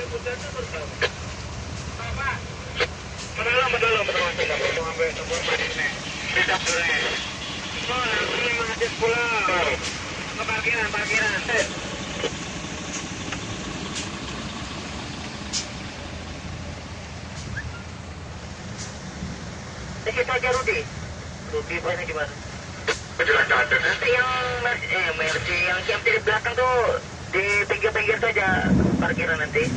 Belum sampai tempat ini. Tidak boleh. Oh, langsung masih pulang. Ke parkiran. Kita aja Rudi poinnya gimana? Penjelasan ada. Nanti yang Mercy yang CMT di belakang tuh di pinggir-pinggir saja parkiran nanti.